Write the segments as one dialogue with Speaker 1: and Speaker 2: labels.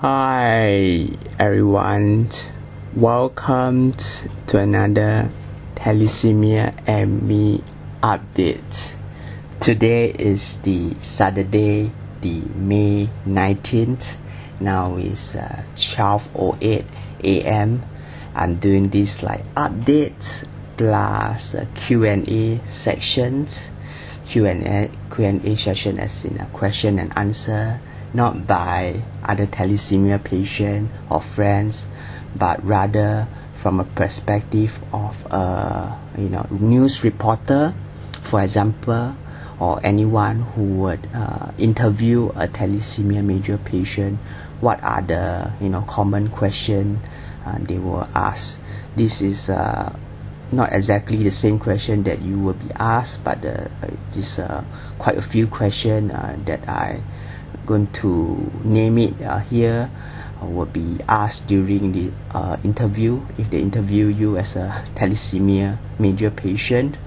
Speaker 1: Hi everyone, welcome to another Thalassemia and me update. Today is the Saturday, the May 19th. Now is 12:08 a.m. I'm doing this like updates plus Q&A sections. Q&A session as in a question and answer, not by other thalassemia patient or friends, but rather from a perspective of a news reporter, for example, or anyone who would interview a thalassemia major patient. What are the common question they will ask? This is not exactly the same question that you will be asked, but this quite a few questions that I going to name it here will be asked during the interview. If they interview you as a thalassemia major patient,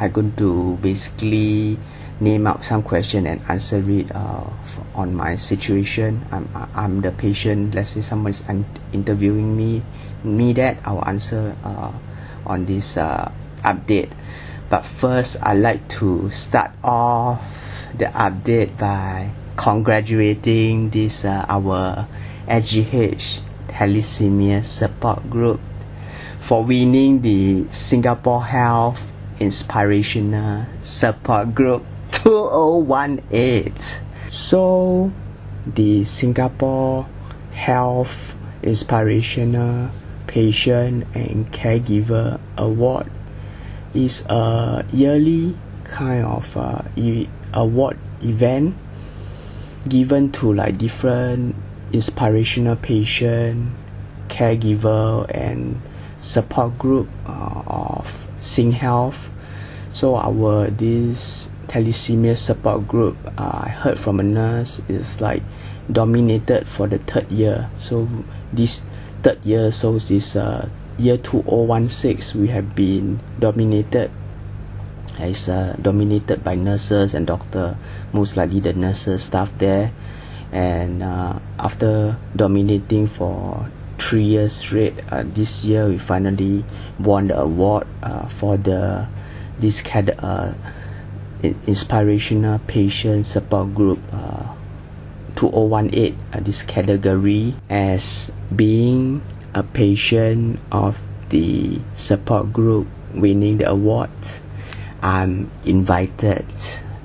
Speaker 1: I'm going to basically name out some question and answer it on my situation. I'm the patient. Let's say someone is interviewing me that I will answer on this update. But first, I'd like to start off the update by congratulating this our SGH Thalassemia support group for winning the Singapore Health Inspirational Support Group 2018. So the Singapore Health Inspirational Patient and Caregiver Award is a yearly kind of award event given to like different inspirational patient, caregiver and support group of Singhealth. So this thalassemia support group, I heard from a nurse, is like dominated for the third year. So this third year, so this year 2016, we have been dominated by nurses and doctor, most likely the nurses staff there. And after dominating for 3 years straight, this year we finally won the award for this inspirational patient support group 2018, this category. As being a patient of the support group winning the award, I'm invited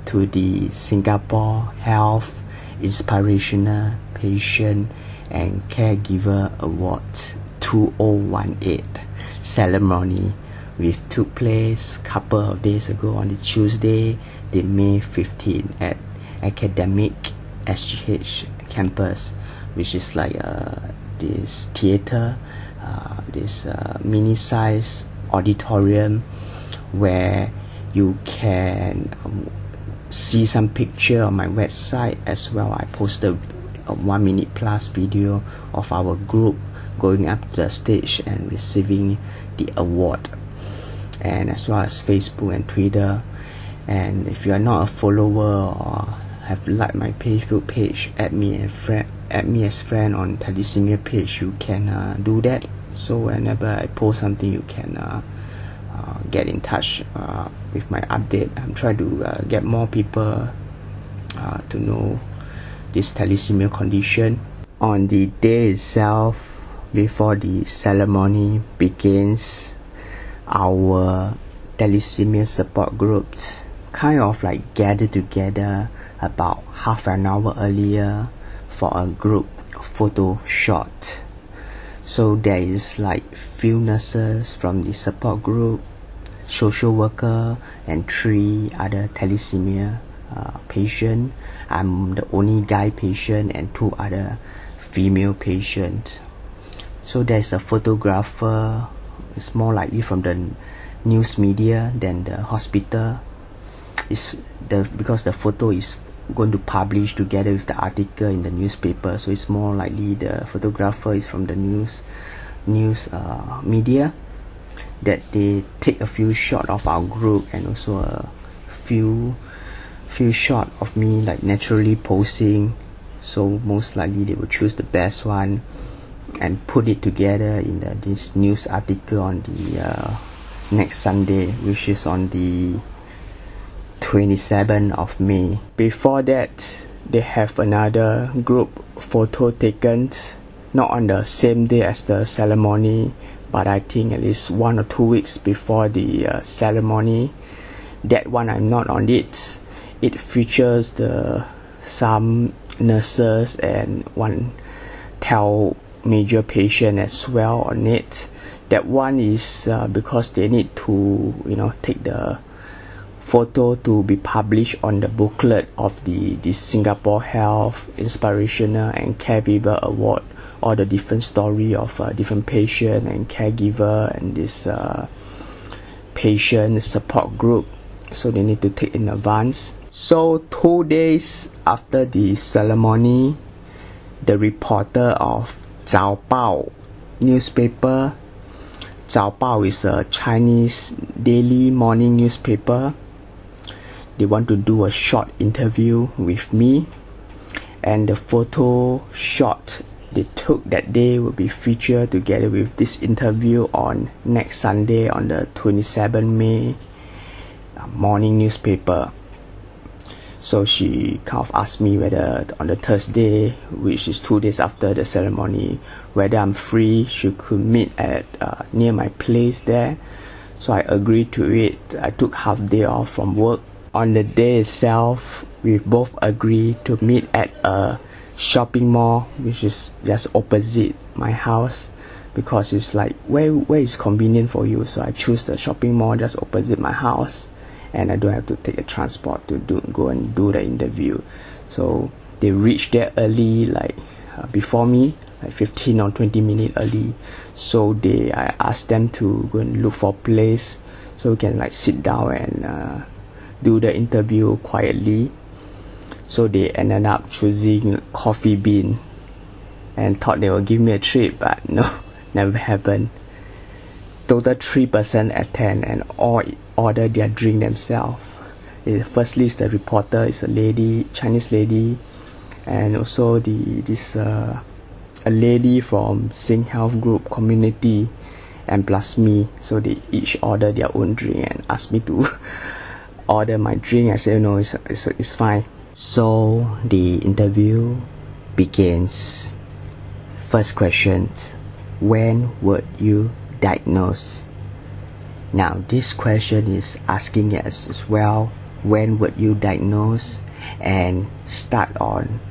Speaker 1: to the Singapore Health Inspirational Patient and Caregiver Award 2018 ceremony, which took place a couple of days ago on the Tuesday, the May 15 at Academic SGH campus, which is like this theater, this mini-size auditorium where you can see some picture on my website as well. I posted a 1 minute plus video of our group going up to the stage and receiving the award, and as well as Facebook and Twitter. And if you are not a follower or have liked my Facebook page, add me as friend on Thalassemia page, you can do that. So whenever I post something, you can get in touch with my update. I'm trying to get more people to know this thalassemia condition. On the day itself, before the ceremony begins, our thalassemia support groups kind of like gather together about half an hour earlier for a group photo shot. So there is like few nurses from the support group, social worker, and 3 other thalassemia patient. I'm the only guy patient and 2 other female patients. So there's a photographer. It's more likely from the news media than the hospital. Because the photo is going to publish together with the article in the newspaper, so it's more likely the photographer is from the news media, that they take a few shots of our group and also a few shots of me like naturally posing so most likely they will choose the best one and put it together in this news article on the next Sunday, which is on the 27th of May. Before that, they have another group photo taken, not on the same day as the ceremony, but I think at least 1 or 2 weeks before the ceremony. That one I'm not on it. It features some nurses and one major patient as well on it. That one is because they need to take the photo to be published on the booklet of the Singapore Health Inspirational and Caregiver Award, all the different story of different patient and caregiver and this patient support group, so they need to take in advance. So 2 days after the ceremony, the reporter of Zhao Bao newspaper, Zhao Bao is a Chinese daily morning newspaper, they want to do a short interview with me, and the photo shot they took that day will be featured together with this interview on next Sunday on the 27th May morning newspaper. So she kind of asked me whether on the Thursday, which is 2 days after the ceremony, whether I'm free. She could meet at near my place there. So I agreed to it. I took half day off from work. On the day itself, we both agreed to meet at a shopping mall, which is just opposite my house, because it's like where is convenient for you. So I choose the shopping mall just opposite my house, and I don't have to take a transport to go and do the interview. So they reached there early, like before me, like 15 or 20 minutes early. So I asked them to go and look for a place so we can like sit down and do the interview quietly. So they ended up choosing Coffee Bean and thought they would give me a treat, but no, never happened. Total 3% attend and all order their drink themselves. Firstly, the reporter is a lady, Chinese lady, and also a lady from Singhealth group community, and plus me. So they each order their own drink and asked me to order my drink. I said no, it's fine. So the interview begins. First question: when would you diagnose? Now this question is asking us as well, when would you diagnose and start on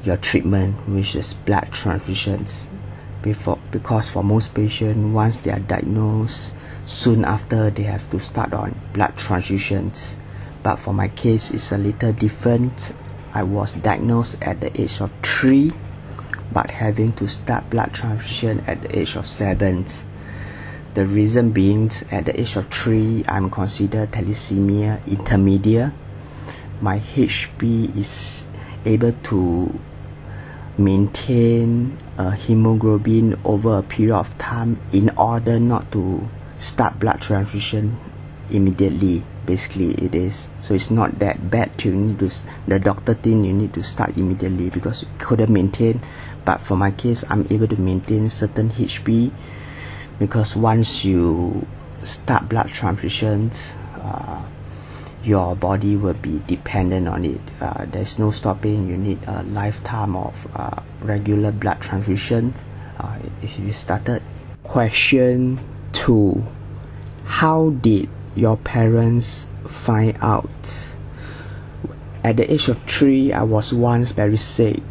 Speaker 1: your treatment, which is blood transfusions. Because for most patients, once they are diagnosed, soon after they have to start on blood transfusions. But for my case, it's a little different. I was diagnosed at the age of 3, but having to start blood transfusion at the age of 7. The reason being, at the age of 3, I'm considered Thalassemia intermediate. My HP is able to maintain a hemoglobin over a period of time in order not to start blood transfusion immediately. Basically it is, so it's not that bad the doctor think you need to start immediately because you couldn't maintain. But for my case, I'm able to maintain certain HP, because once you start blood transfusions, your body will be dependent on it. There's no stopping. You need a lifetime of regular blood transfusions if you started. Question 2: how did your parents find out? At the age of 3, I was once very sick.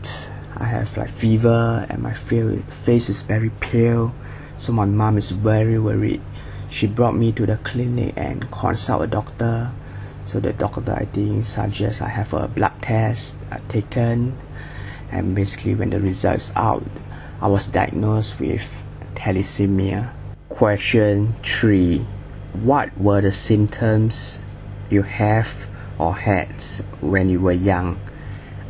Speaker 1: I have like fever and my face is very pale. So my mom is very worried. She brought me to the clinic and consult a doctor. So the doctor, I think, suggests I have a blood test taken, and basically when the results out, I was diagnosed with Thalassemia. Question 3: what were the symptoms you have or had when you were young?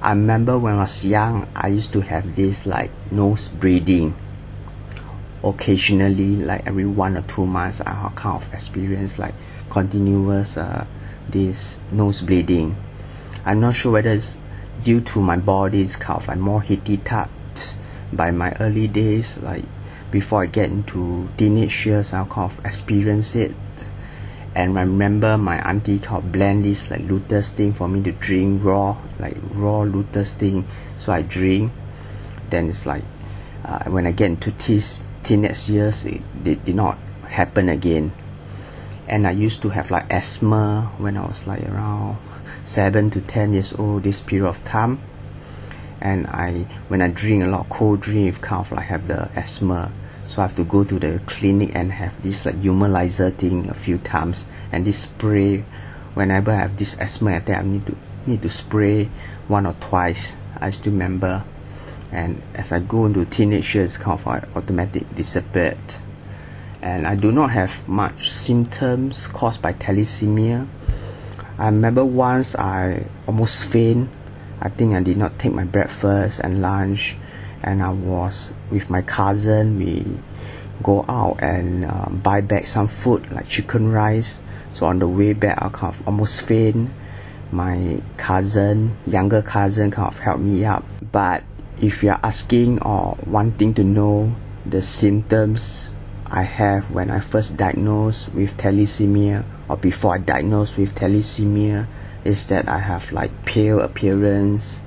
Speaker 1: I remember when I was young, I used to have this like nose bleeding. Occasionally, like every 1 or 2 months, I kind of experience like continuous this nose bleeding. I'm not sure whether it's due to my body is kind of like more handicapped by my early days, like before I get into teenage years, I kind of experience it. And I remember my auntie kind of blend this like lotus thing for me to drink raw lotus thing, so I drink. Then it's like when I get into teenage years, it did not happen again. And I used to have like asthma when I was like around 7 to 10 years old, this period of time. And when I drink a lot of cold drink, kind of like have the asthma, so I have to go to the clinic and have this like humidizer thing a few times, and this spray. Whenever I have this asthma attack, I need to spray 1 or twice. I still remember. And as I go into teenage years, kind of like automatic disappeared. And I do not have much symptoms caused by thalassemia. I remember once I almost faint. I think I did not take my breakfast and lunch, and I was with my cousin. We go out and buy back some food like chicken rice. So on the way back, I kind of almost faint. My younger cousin kind of helped me up. But if you are asking or wanting to know the symptoms I have when I first diagnosed with thalassemia, or before I diagnosed with thalassemia, is that I have like pale appearance,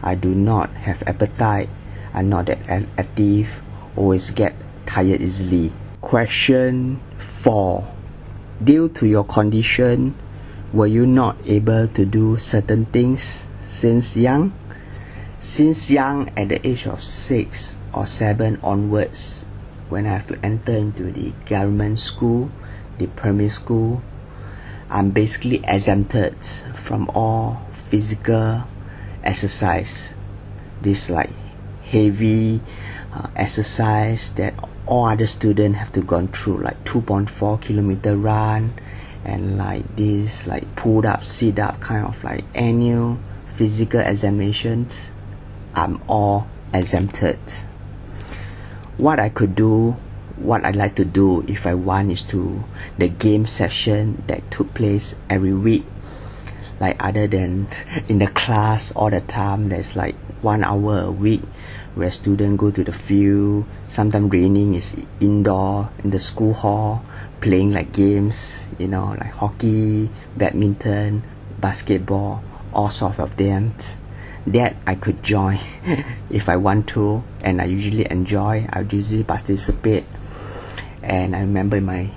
Speaker 1: I do not have appetite, I'm not that active, always get tired easily. Question 4. Due to your condition, were you not able to do certain things since young? Since young, at the age of 6 or 7 onwards, when I have to enter into the government school, the primary school, I'm basically exempted from all physical exercise. This like heavy exercise that all other students have to go through, like 2.4 kilometer run, and like this like pull up, sit up, kind of like annual physical examinations. I'm all exempted. What I like to do if I want is to the game session that took place every week. Like other than in the class all the time, there's like 1 hour a week where students go to the field. Sometimes raining is indoor in the school hall, playing like games, like hockey, badminton, basketball, all sorts of them. That I could join if I want to, and I usually enjoy. I usually participate. And I remember in my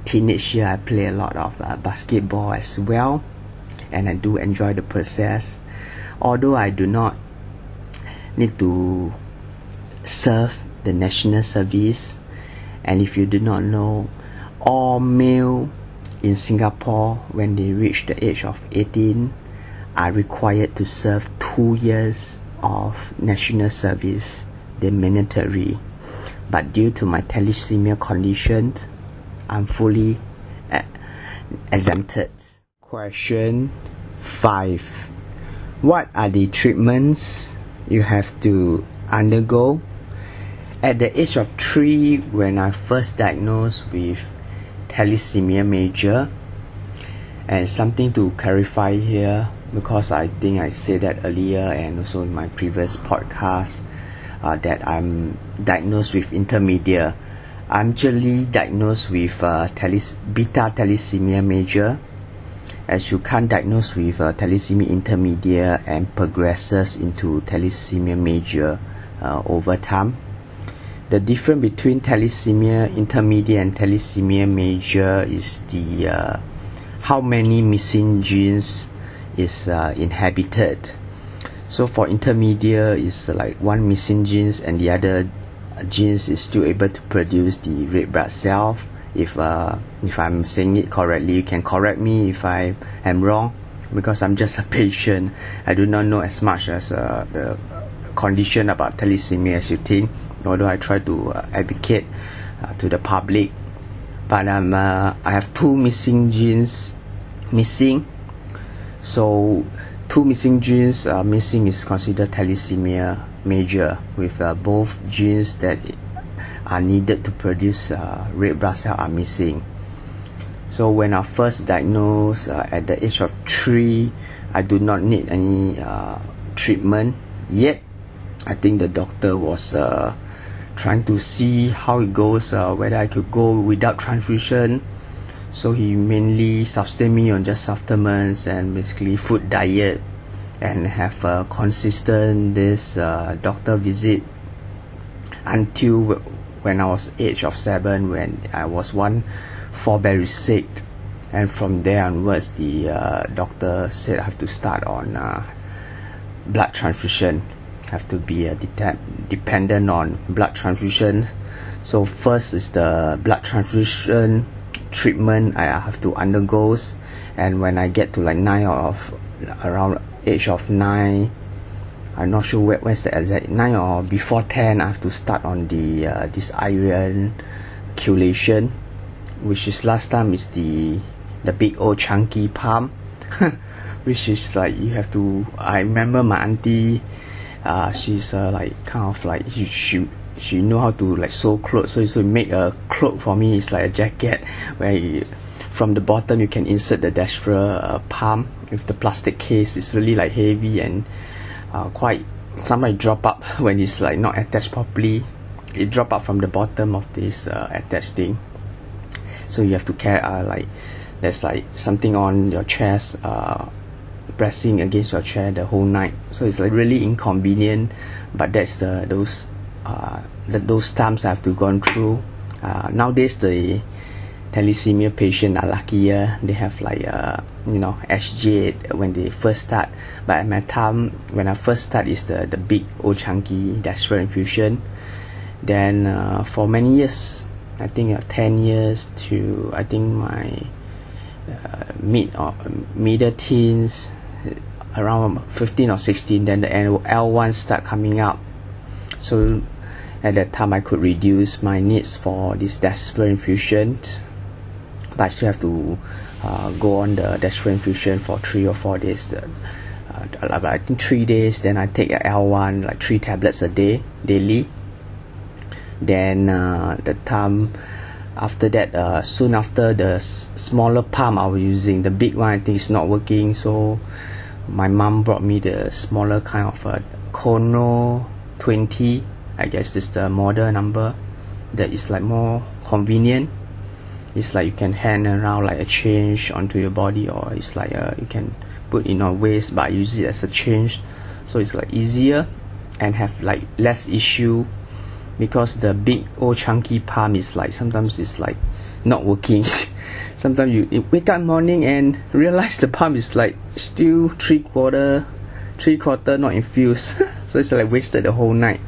Speaker 1: teenage year, I play a lot of basketball as well, and I do enjoy the process. Although I do not need to serve the national service, and if you do not know, all male in Singapore, when they reach the age of 18, are required to serve 2 years of national service, the mandatory. But due to my thalassemia condition, I'm fully exempted. Question 5. What are the treatments you have to undergo? At the age of 3, when I first diagnosed with thalassemia major, and something to clarify here, because I think I said that earlier and also in my previous podcast, that I'm diagnosed with intermediate. I'm actually diagnosed with beta thalassemia major, as you can't diagnose with thalassemia intermediate and progresses into thalassemia major over time. The difference between thalassemia intermediate and thalassemia major is the how many missing genes is inhabited. So for intermediate, is like one missing genes and the other genes is still able to produce the red blood cell. If I'm saying it correctly, you can correct me if I am wrong, because I'm just a patient. I do not know as much as the condition about thalassemia as you think, although I try to advocate to the public. But I have 2 missing genes missing. So 2 missing genes missing is considered thalassemia major, with both genes that are needed to produce red blood cell are missing. So when I first diagnosed at the age of 3, I do not need any treatment yet. I think the doctor was trying to see how it goes, whether I could go without transfusion. So he mainly sustained me on just supplements and basically food diet, and have a consistent doctor visit until when I was age of 7, when I was very sick. And from there onwards, the doctor said I have to start on blood transfusion, have to be dependent on blood transfusion. So first is the blood transfusion treatment I have to undergo, and when I get to like around age of 9, I'm not sure where's the exact 9 or before 10, I have to start on the this iron chelation, which is last time is the big old chunky pump which is like you have to, I remember my auntie, she's like kind of like she know how to like sew clothes, so make a cloak for me. It's like a jacket where from the bottom you can insert the Dextra pump with the plastic case. It's really like heavy and quite sometimes drop up when it's like not attached properly. It drop up from the bottom of this attached thing, so you have to carry like there's like something on your chest, pressing against your chair the whole night. So it's like really inconvenient, but that's those times I have to gone through. Nowadays the thalassemia patient are luckier. They have like SJ when they first start, but at my time when I first start is the big old chunky Dextra infusion. Then for many years, I think 10 years to I think my middle teens, around 15 or 16, then the L1 start coming up. So at that time I could reduce my needs for this Dextra infusion, but I still have to go on the Dextra infusion for 3 or 4 days. I think 3 days, then I take a L1 like 3 tablets a day daily. Then the time after that, soon after, the smaller pump I was using, the big one I think is not working, so my mom brought me the smaller kind of Kono 20, I guess is the model number, that is like more convenient. It's like you can hand around like a change onto your body, or it's like you can put in your waist, but I use it as a change, so it's like easier and have like less issue. Because the big old chunky pump is like sometimes it's like not working. Sometimes you wake up in the morning and realize the pump is like still three quarter not infused. So it's like wasted the whole night.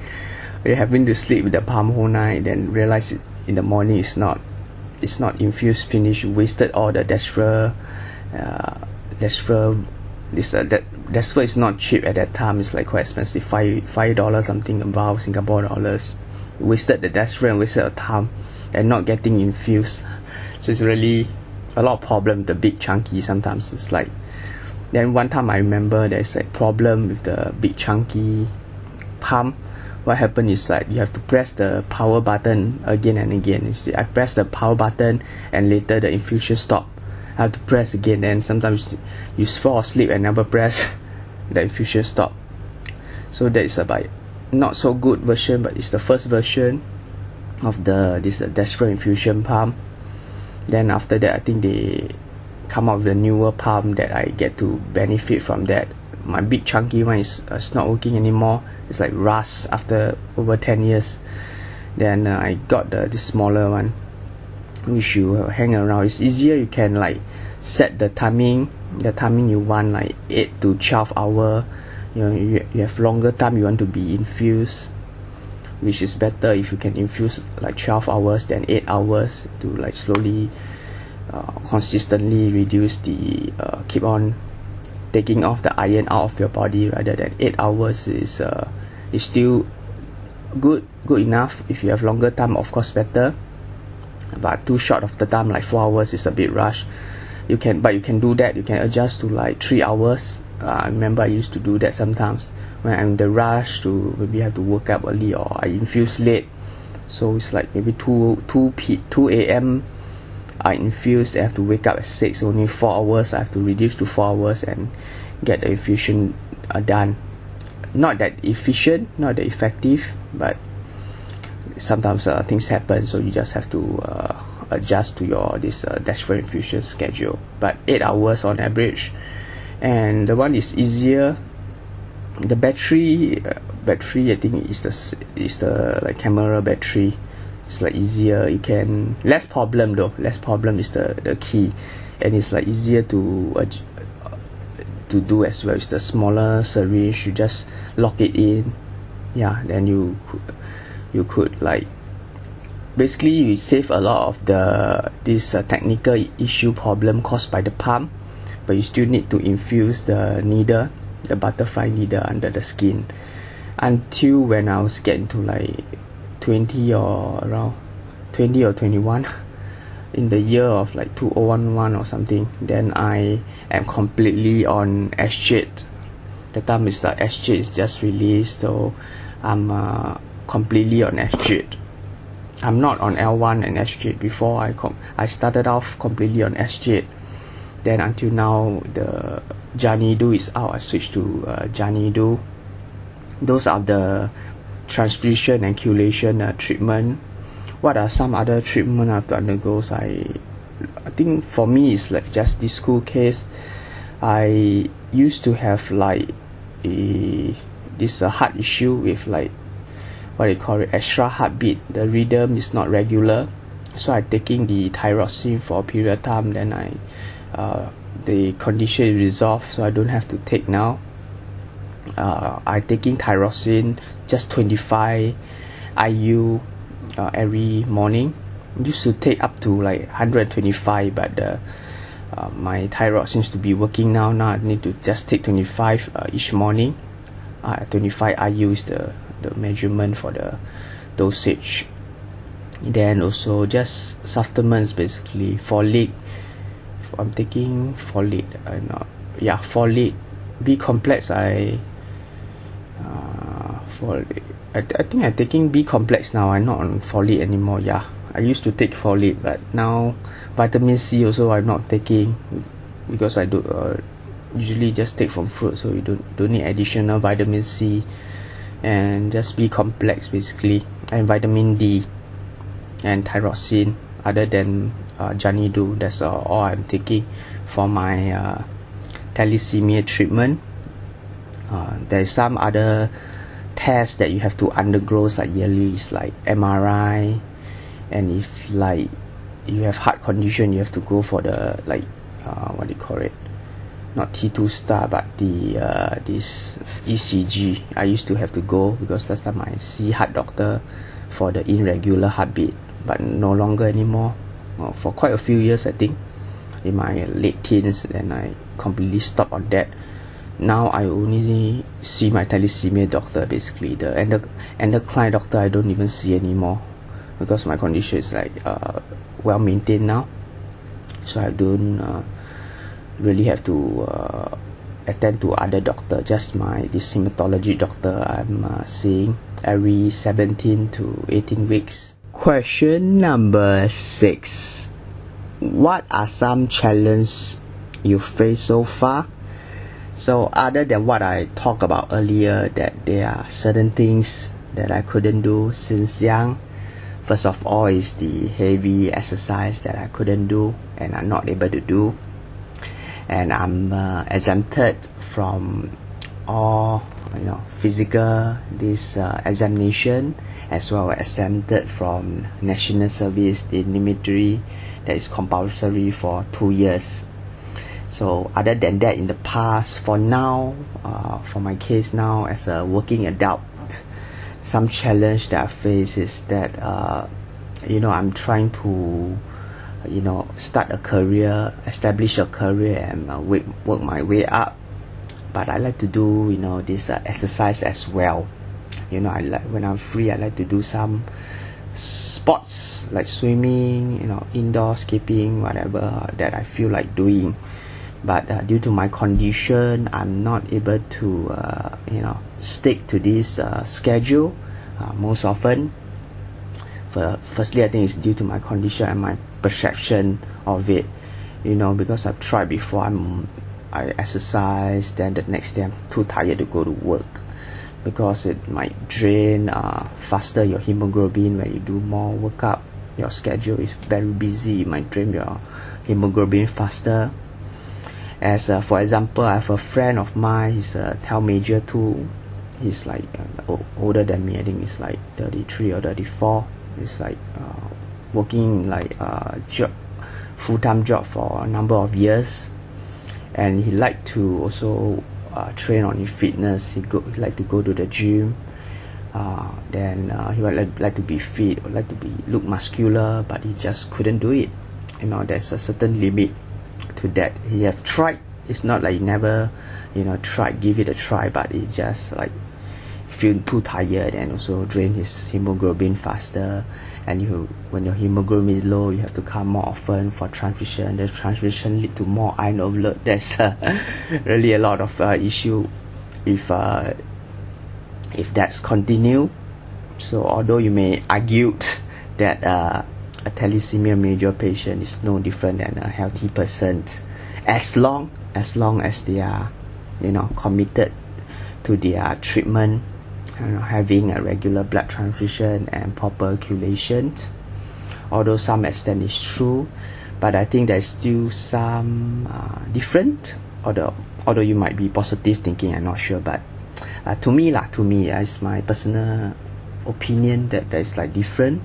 Speaker 1: You're having to sleep with the pump whole night, then realize in the morning it's not infused, finished. You wasted all the Dextra. Dextra is not cheap at that time. It's like quite expensive, $5 something above Singapore dollars. Wasted the Dextra and wasted the time and not getting infused. So it's really a lot of problem with the big chunky. Sometimes it's like, then one time I remember there's a problem with the big chunky pump. What happened is like you have to press the power button again and again. You see, I press the power button and later the infusion stop. I have to press again, and sometimes you fall asleep and never press the infusion stop. So that is about not so good version, but it's the first version of this Dextra infusion pump. Then after that I think they come out with a newer pump that I get to benefit from that. My big chunky one is not working anymore. It's like rust after over 10 years. Then I got this smaller one, which you hang around. It's easier. You can like set the timing you want, like 8 to 12 hour. You have longer time you want to be infused, which is better if you can infuse like 12 hours than 8 hours, to like slowly consistently reduce the keep on taking off the iron out of your body, rather than 8 hours is still good enough. If you have longer time, of course better, but too short of the time, like 4 hours is a bit rush. You can do that. You can adjust to like 3 hours. I remember I used to do that sometimes when I'm in the rush to maybe have to wake up early, or I infuse late, so it's like maybe 2 a.m. I infuse. I have to wake up at 6, only 4 hours. I have to reduce to 4 hours and get the infusion done. not that efficient, not that effective, but sometimes things happen, so you just have to adjust to your this dashboard infusion schedule. But 8 hours on average, and the one is easier. The battery I think is the like camera battery. It's like easier. You can less problem though. Less problem is the key, and it's like easier to do as well. It's the smaller syringe. You just lock it in. Yeah, then you could like basically you save a lot of this technical issue problem caused by the pump, but you still need to infuse the needle, the butterfly needle under the skin. Until when I was getting to like 20 or 21 in the year of like 2011 or something, then I am completely on SJ. The time is like SJ is just released, so I'm completely on SJ. I'm not on L1 and SJ. Before I started off completely on SJ. Then until now the Janidu is out, I switched to Janidu. Those are the transfusion and chelation treatment. What are some other treatment I have to undergo? I think for me it's like just this school case. I used to have like this heart issue with like what they call it, extra heartbeat. The rhythm is not regular, so I taking the thyroxine for a period of time. Then the condition is resolved, so I don't have to take now. I taking thyroxine just 25 IU every morning. Used to take up to like 125, but my thyroid seems to be working now. Now I need to just take 25 each morning. 25 IU is the measurement for the dosage. Then also just supplements, basically folate. I'm taking folate. Folate, B complex. I think I'm taking B complex now. I'm not on folate anymore. Yeah, I used to take folate, but now vitamin C also I'm not taking, because I do usually just take from fruit, so you don't need additional vitamin C, and just B complex basically, and vitamin D and thyroxine. Other than Janidu, that's all I'm taking for my thalassemia treatment. There's some other tests that you have to undergo like yearly, like MRI, and if like you have heart condition, you have to go for the like what do you call it, not T2 star, but the this ECG. I used to have to go because last time I see heart doctor for the irregular heartbeat, but no longer anymore. For quite a few years, I think in my late teens, then I completely stopped on that. Now I only see my thalassemia doctor, basically the endocrine doctor I don't even see anymore, because my condition is like well maintained now, so I don't really have to attend to other doctor. Just this hematology doctor I'm seeing every 17 to 18 weeks. Question number 6. What are some challenges you face so far? So other than what I talked about earlier, that there are certain things that I couldn't do since young. First of all is the heavy exercise that I couldn't do and I'm not able to do. And I'm exempted from all physical examination, as well as exempted from national service in the military that is compulsory for 2 years. So other than that, in the past, for now, for my case now as a working adult, some challenge that I face is that I'm trying to start a career, establish a career, and work my way up. But I like to do this exercise as well. I like, when I'm free, I like to do some sports like swimming, indoor skipping, whatever that I feel like doing. But due to my condition, I'm not able to stick to this schedule most often. Firstly, I think it's due to my condition and my perception of it, because I've tried before. I exercise, then the next day I'm too tired to go to work. because it might drain faster your hemoglobin when you do more workup. Your schedule is very busy, it might drain your hemoglobin faster. As for example, I have a friend of mine, he's a Thal Major 2. He's like older than me. I think he's like 33 or 34. He's like working like full-time job for a number of years, and he like to also train on his fitness. He like to go to the gym. Then he would like to be fit, or like to look muscular, but he just couldn't do it. There's a certain limit to that. He have tried. It's not like he never tried, give it a try, but he just like feel too tired and also drain his hemoglobin faster. And when your hemoglobin is low, you have to come more often for transfusion. The transfusion lead to more iron overload. There's really a lot of issue if that's continue. So although you may argue that a thalassemia major patient is no different than a healthy person, as long as they are committed to their treatment, having a regular blood transfusion and proper circulation. Although some extent is true, but I think there's still some different. Although you might be positive thinking, I'm not sure, but to me, it's my personal opinion that there's like different.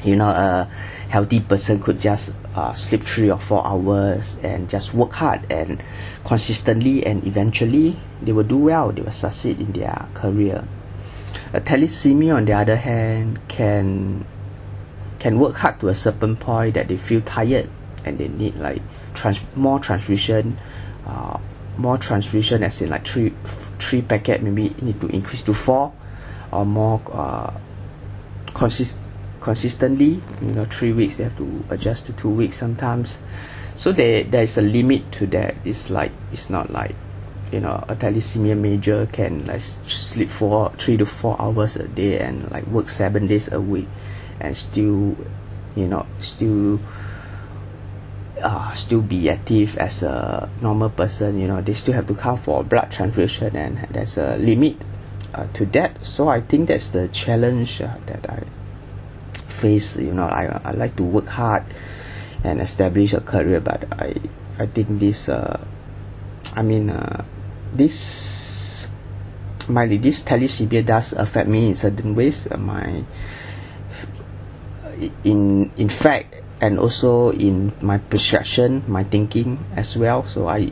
Speaker 1: A healthy person could just sleep 3 or 4 hours and just work hard and consistently, and eventually they will do well, they will succeed in their career. A thalassemia, on the other hand, can work hard to a certain point that they feel tired and they need like more transfusion, as in like three packet, maybe need to increase to 4 or more consistently. 3 weeks they have to adjust to 2 weeks sometimes. So there's a limit to that. It's not like a thalassemia major can like sleep 3 to 4 hours a day and like work 7 days a week and still be active as a normal person. They still have to come for blood transfusion, and there's a limit to that. So I think that's the challenge that I face. I like to work hard and establish a career, but I think this thalassemia does affect me in certain ways. In fact, and also in my perception, my thinking as well. So I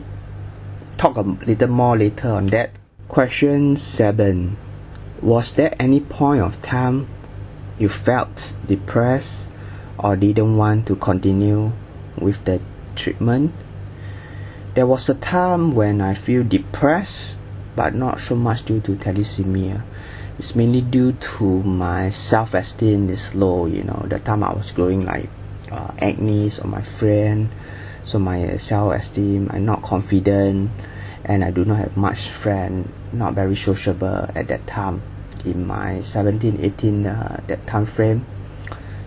Speaker 1: talk a little more later on that. Question 7. Was there any point of time you felt depressed or didn't want to continue with the treatment? There was a time when I feel depressed, but not so much due to thalassemia. It's mainly due to my self-esteem is low. The time I was growing like acne on my friend, so my self-esteem, I'm not confident, and I do not have much friend, not very sociable at that time, in my 17, 18 that time frame.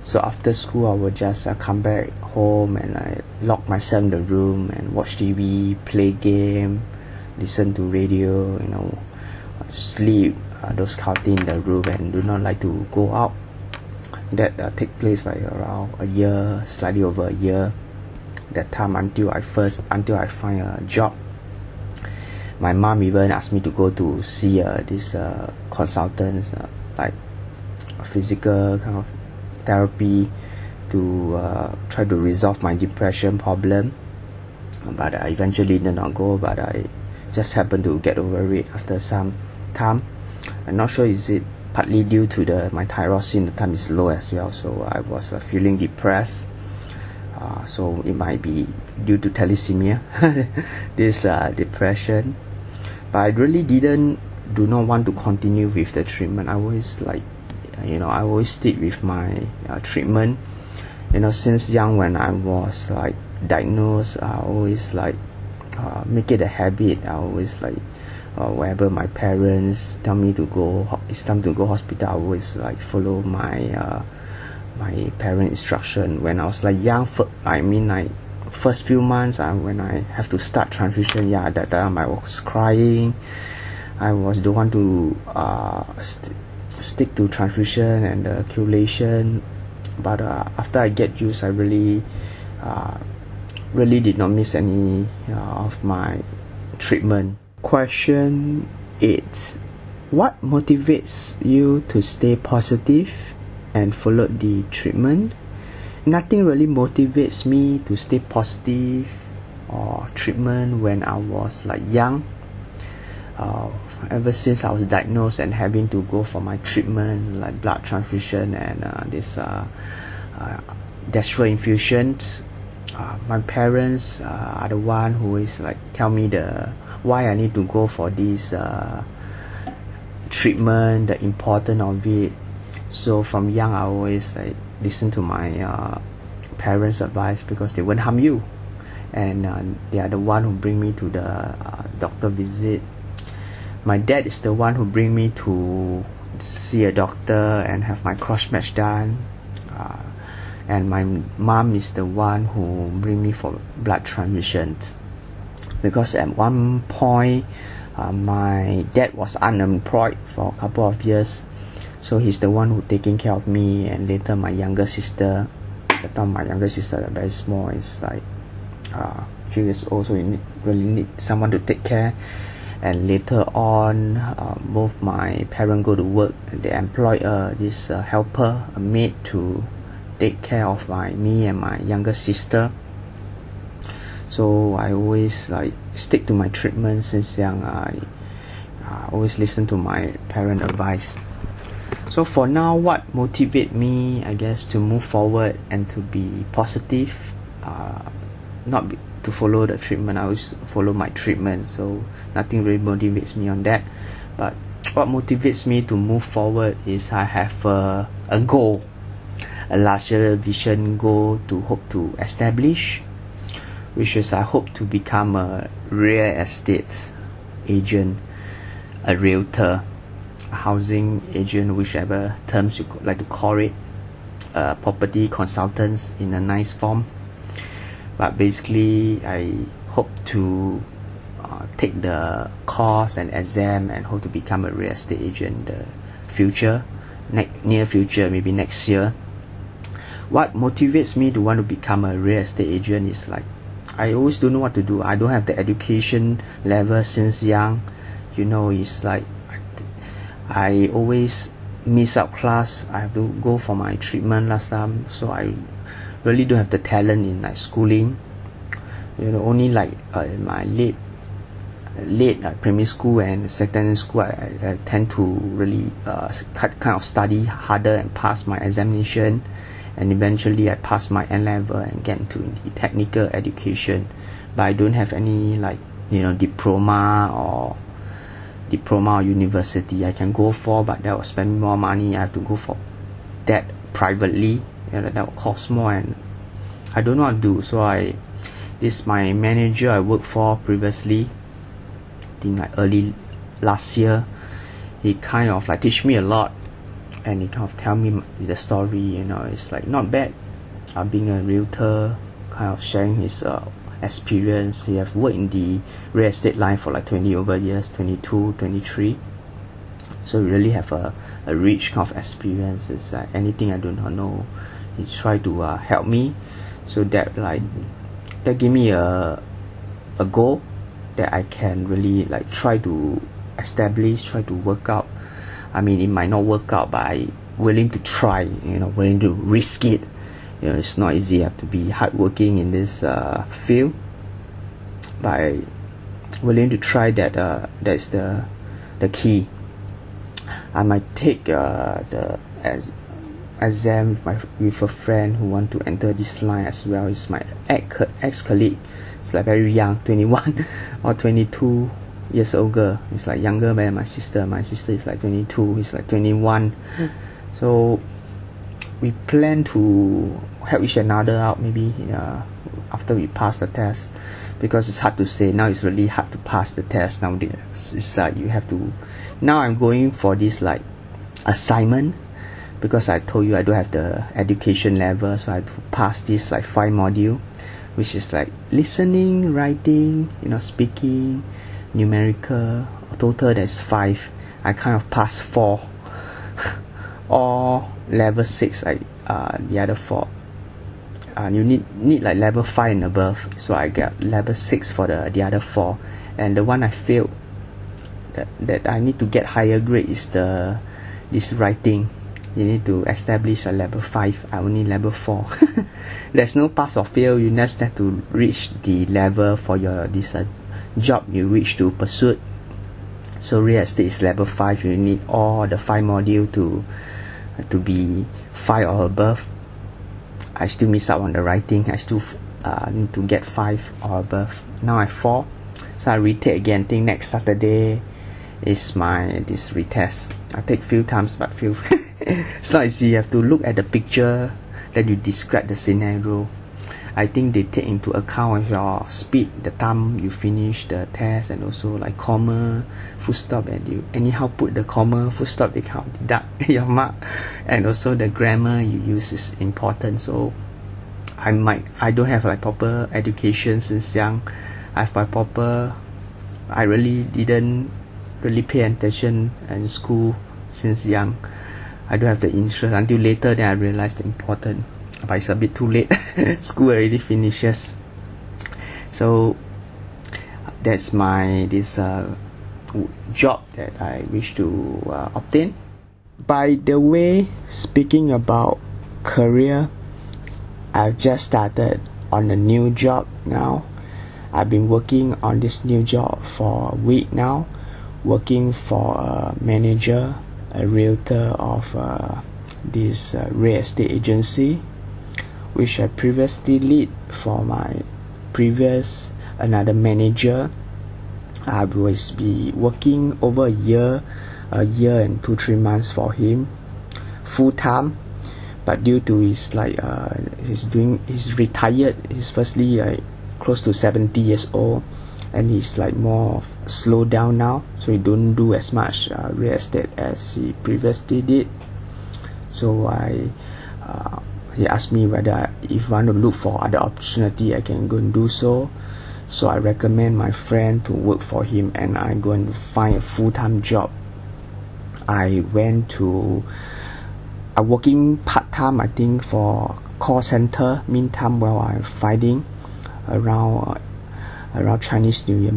Speaker 1: So after school I would just come back home and I lock myself in the room and watch TV, play game, listen to radio, sleep, those kind of things in the room, and do not like to go out. That take place like around a year, slightly over a year. That time until I find a job. My mom even asked me to go to see this consultants, like physical kind of therapy, to try to resolve my depression problem. But I eventually did not go, but I just happened to get over it after some time. I'm not sure, is it partly due to my thyroxine, the time is low as well, so I was feeling depressed. So it might be due to thalassemia, this depression. But I really do not want to continue with the treatment. I always I always stick with my treatment. Since young, when I was like diagnosed, I always make it a habit. I always wherever my parents tell me to go, it's time to go hospital, I always follow my my parent instruction. When I was young, first few months, when I have to start transfusion, that time I was crying, I don't want to stick to transfusion and chelation, but after I get used, I really did not miss any of my treatment. Question 8. What motivates you to stay positive and follow the treatment? Nothing really motivates me to stay positive or treatment when I was like young. Ever since I was diagnosed and having to go for my treatment, like blood transfusion and this desperate infusions, my parents are the one who is like tell me why I need to go for this treatment, the importance of it. So from young, I always like listen to my parents' advice, because they won't harm you, and they are the one who bring me to the doctor visit. My dad is the one who bring me to see a doctor and have my cross match done, and my mom is the one who bring me for blood transfusion, because at one point my dad was unemployed for a couple of years, so he's the one who taking care of me. And later my younger sister, at the time my younger sister very small, is like she is also really need someone to take care. And later on, both my parents go to work, and they employ this helper, a maid, to take care of me and my younger sister. So I always like stick to my treatment since young. I always listen to my parent advice. So for now, what motivates me, I guess, to move forward and to be positive, to follow the treatment. I always follow my treatment, so nothing really motivates me on that. But what motivates me to move forward is I have a goal, a larger vision goal to hope to establish, which is I hope to become a real estate agent, a realtor, a housing agent, whichever terms you like to call it, property consultants in a nice form. But basically, I hope to take the course and exam and hope to become a real estate agent in the future, near future, maybe next year. What motivates me to want to become a real estate agent is like, I always don't know what to do. I don't have the education level since young. It's like I always miss out class. I have to go for my treatment last time, so I really don't have the talent in like schooling. Only like in my late primary school and secondary school, I tend to really kind of study harder and pass my examination, and eventually I pass my N-level and get into the technical education. But I don't have any like diploma or university I can go for, but that will spend more money. I have to go for that privately, that will cost more, and I don't know what to do. So this my manager I worked for previously, I think like early last year, he kind of like teach me a lot, and he kind of tell me the story. It's like not bad, being a realtor, kind of sharing his experience. He have worked in the real estate line for like 20 over years, 22, 23. So he really have a rich kind of experience. It's like anything I do not know, he try to help me. So that give me a goal that I can really like try to establish, try to work out. I mean, it might not work out, but I willing to try, willing to risk it. It's not easy. You have to be hardworking in this field, but I willing to try that. That's the key. I might take the exam with a friend who want to enter this line as well. It's my ex-colleague. It's like very young, 21 or 22 years old girl. It's like younger than my sister. My sister is like 22. He's like 21. So we plan to help each another out, maybe after we pass the test, because it's hard to say now. It's really hard to pass the test nowadays. It's like you have to. Now I'm going for this like assignment, because I told you I don't have the education level, so I have to pass this like 5 module, which is like listening, writing, speaking, numerical, total there's 5. I kind of passed 4 or level 6 like the other 4. You need like level 5 and above, so I got level 6 for the other 4. And the one I failed that I need to get higher grade is this writing. You need to establish a level 5. I only level 4. There's no pass or fail. You just have to reach the level for your this job you wish to pursue. So real estate is level 5. You need all the 5 module to be 5 or above. I still miss out on the writing. I still need to get 5 or above. Now I 4, so I retake again. I think next Saturday is this retest. I take few times, but few. It's not easy. You have to look at the picture, then you describe the scenario. I think they take into account your speed, the time you finish the test, and also like comma, full stop, and you anyhow put the comma, full stop, they can't deduct your mark. And also the grammar you use is important. So I don't have like proper education since young. I really didn't pay attention in school since young. I don't have the interest until later, then I realized the important, but it's a bit too late. School already finishes. So that's my job that I wish to obtain. By the way, speaking about career, I've just started on a new job now. I've been working on this new job for a week now, working for a manager, a realtor of this real estate agency, which I previously lead for my previous another manager. I will be working over a year and 2-3 months for him, full time. But due to his he's retired. He's firstly close to 70 years old, and he's like more slow down now, so he don't do as much real estate as he previously did. So he asked me whether if I want to look for other opportunity, I can go and do so. So I recommend my friend to work for him, and I'm going to find a full-time job. I working part-time, I think, for call center. Meantime, while I'm finding around Chinese New Year,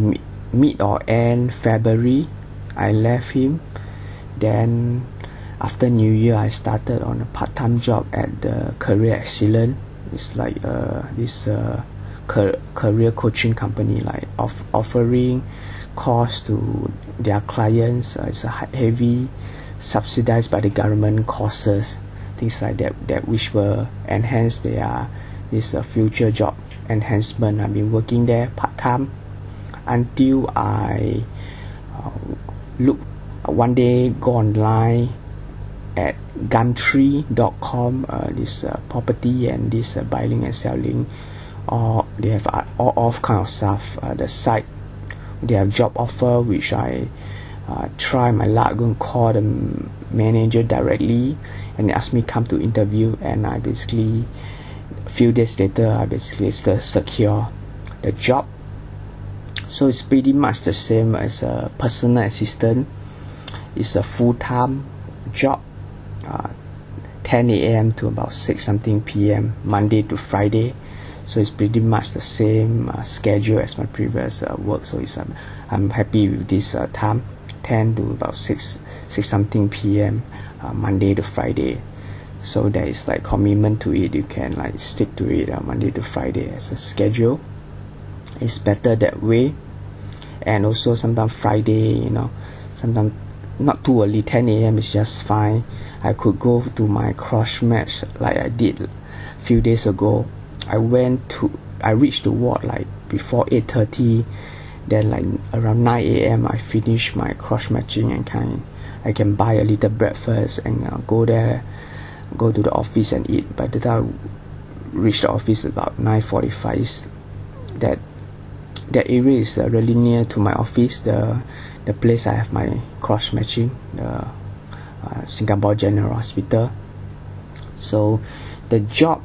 Speaker 1: mid or end February, I left him. Then after New Year, I started on a part-time job at the Career Excellence. It's like this career coaching company, like offering course to their clients. It's a heavy subsidized by the government courses, things like that which will enhance their future job enhancement. I've been working there part-time until I one day go online at gumtree.com, this property and this buying and selling, or they have all kind of stuff. The site, they have job offer, which I try my luck, go and call the manager directly, and they ask me come to interview, and I basically a few days later I basically still secure the job. So it's pretty much the same as a personal assistant. It's a full-time job, 10 a.m. to about 6 something p.m. Monday to Friday. So it's pretty much the same schedule as my previous work. So I'm happy with this time, 10 to about 6 something p.m. Monday to Friday. So there is like commitment to it. You can like stick to it Monday to Friday as a schedule. It's better that way. And also sometimes Friday, sometimes not too early, 10 a.m. is just fine. I could go to my cross match like I did a few days ago. I reached the ward like before 8:30. Then like around 9 a.m. I finished my cross matching, and I can buy a little breakfast and go to the office and eat. By the time I reach the office about 9:45, that area is really near to my office. The place I have my cross matching, the Singapore General Hospital. So the job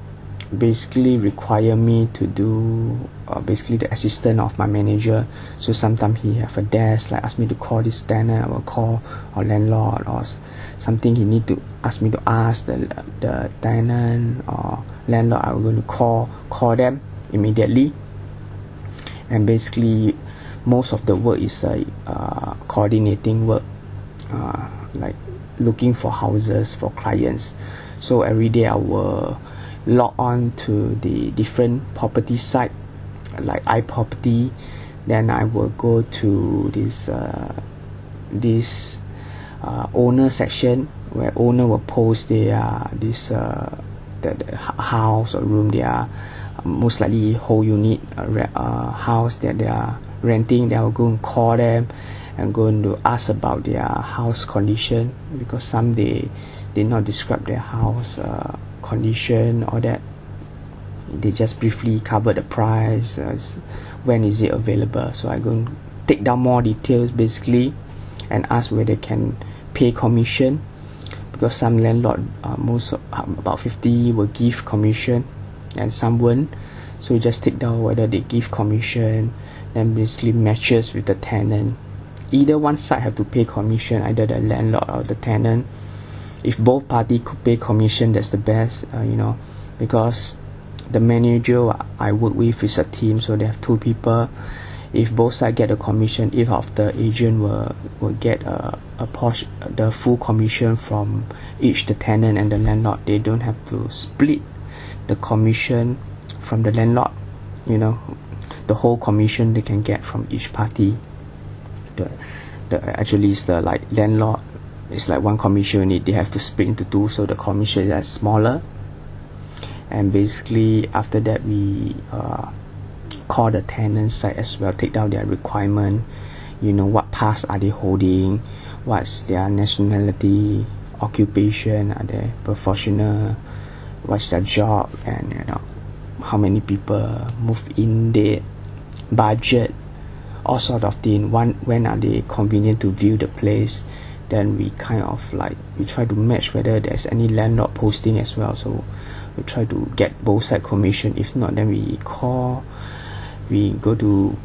Speaker 1: basically require me to do basically the assistant of my manager. So sometimes he have a desk like ask me to call this tenant, I will call, or landlord, or something he need to ask me to ask the tenant or landlord. I'm going to call them immediately. And basically most of the work is coordinating work, like looking for houses for clients. So every day I will log on to the different property site like iProperty. Then I will go to this owner section where owner will post their the house or room they are most likely whole unit house that they are renting. They will go and call them and going to ask about their house condition, because some they did not describe their house condition or that. They just briefly cover the price, when is it available. So I go and take down more details basically and ask whether they can pay commission, because some landlord about 50 will give commission and some won't. So you just take down whether they give commission, then basically matches with the tenant. Either one side have to pay commission, either the landlord or the tenant. If both parties could pay commission, that's the best, because the manager I work with is a team, so they have 2 people. If both sides get a commission, if of the agent will get a portion, the full commission from each, the tenant and the landlord. They don't have to split the commission from the landlord. The whole commission they can get from each party. Actually is the like landlord. It's like one commission unit, they have to split into 2, so the commission is smaller. And basically after that we call the tenant side as well, take down their requirement, what pass are they holding, what's their nationality, occupation, are they professional, what's their job, and how many people move in, date, budget, all sort of thing, when are they convenient to view the place. Then we kind of like we try to match whether there's any landlord posting as well, so we try to get both side commission. If not, then we go to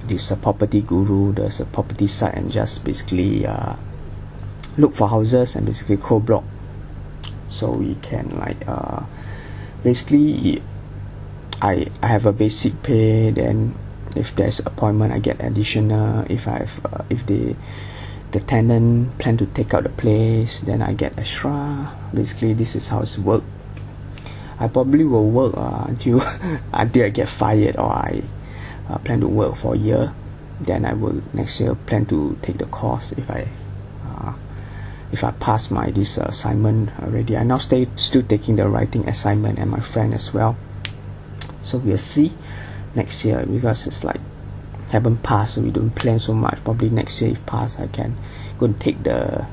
Speaker 1: this property guru, there's a property site, and just basically look for houses and basically co-block. So we can like basically I have a basic pay, then if there's appointment I get additional. If the tenant plan to take out the place, then I get extra. Basically this is how it's work. I probably will work until I get fired, or I plan to work for a year. Then I will next year plan to take the course if I pass this assignment already. I now still taking the writing assignment, and my friend as well. So we'll see next year, because it's like haven't passed, so we don't plan so much. Probably next year if pass, I can go and take the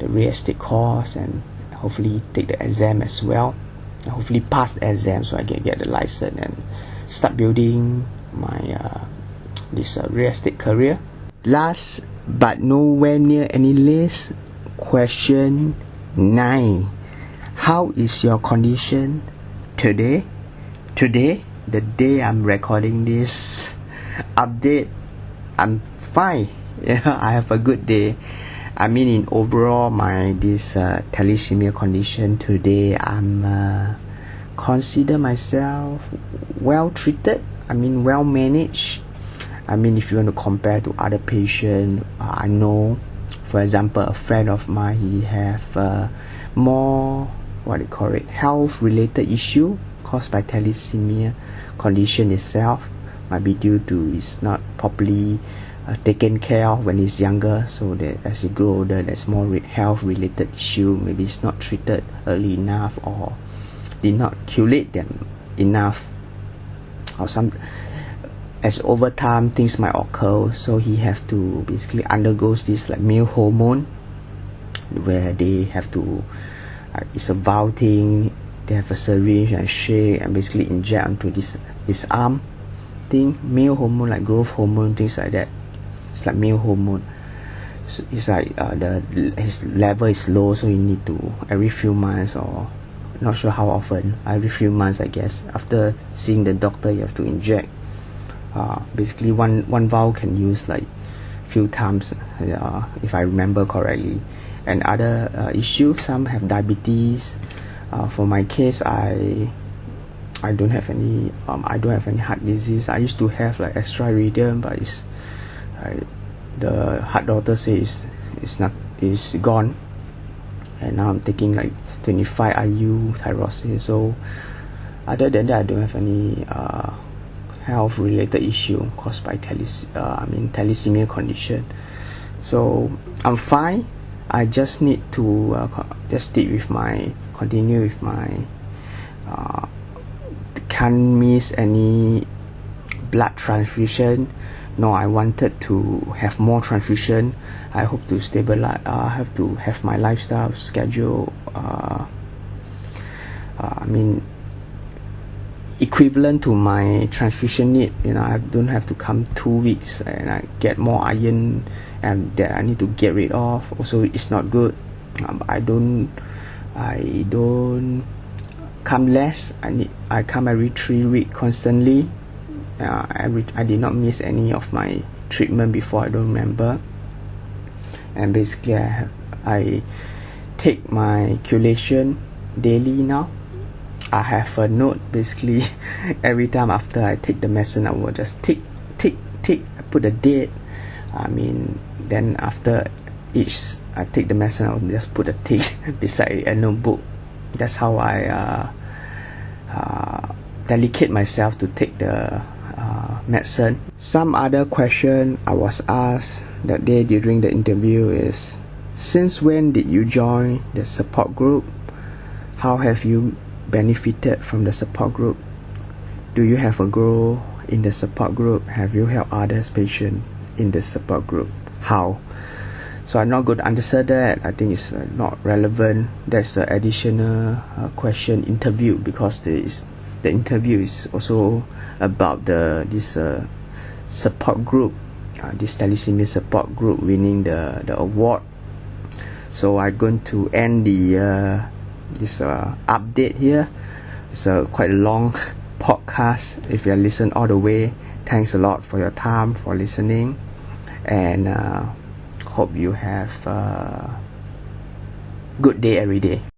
Speaker 1: real estate course and hopefully take the exam as well, and hopefully pass the exam so I can get the license and start building my this real estate career. Last but nowhere near any list, question 9. How is your condition today? Today, the day I'm recording this update, I'm fine. I have a good day. I mean, in overall this thalassemia condition today, I'm consider myself well treated. I mean, well managed. I mean, if you want to compare to other patients, I know, for example, a friend of mine, he have more health related issue caused by thalassemia condition itself. Might be due to it's not properly taken care of when he's younger, so that as he grow older there's more health related issue. Maybe it's not treated early enough, or did not curate them enough, or some as over time things might occur. So he have to basically undergoes this like male hormone, where they have to it's a vial thing. They have a syringe and shake and basically inject onto this arm thing, male hormone, like growth hormone, things like that. It's like male hormone. So it's like his level is low, so you need to every few months or not sure how often, every few months I guess. After seeing the doctor, you have to inject. Basically one valve can use like few times, if I remember correctly. And other issues, some have diabetes. For my case, I don't have any heart disease. I used to have like extra iridium, but the heart doctor says it's gone, and now I'm taking like 25 IU thyroxine. So other than that, I don't have any health related issue caused by thalassemia condition. So I'm fine. I just need to continue with my can't miss any blood transfusion. No, I wanted to have more transfusion. I hope to stabilize. I have to have my lifestyle schedule. Equivalent to my transfusion need. I don't have to come 2 weeks and I get more iron, and that I need to get rid of. Also, it's not good. I don't come less. I come every 3 weeks constantly. I did not miss any of my treatment before. I don't remember. And basically, I take my chelation daily now. I have a note basically every time after I take the medicine. I will just tick. I put a date. Then after each I take the medicine, I will just put a tick beside a notebook. That's how I delegate myself to take the medicine. Some other question I was asked that day during the interview is, since when did you join the support group? How have you benefited from the support group? Do you have a goal in the support group? Have you helped others patients in the support group? How? So I'm not going to answer that. I think it's not relevant. That's the additional question interview, because the interview is also about this support group, this thalassemia support group winning the award. So I'm going to end this update here. It's quite a long podcast. If you listen all the way, thanks a lot for your time for listening, and hope you have a good day every day.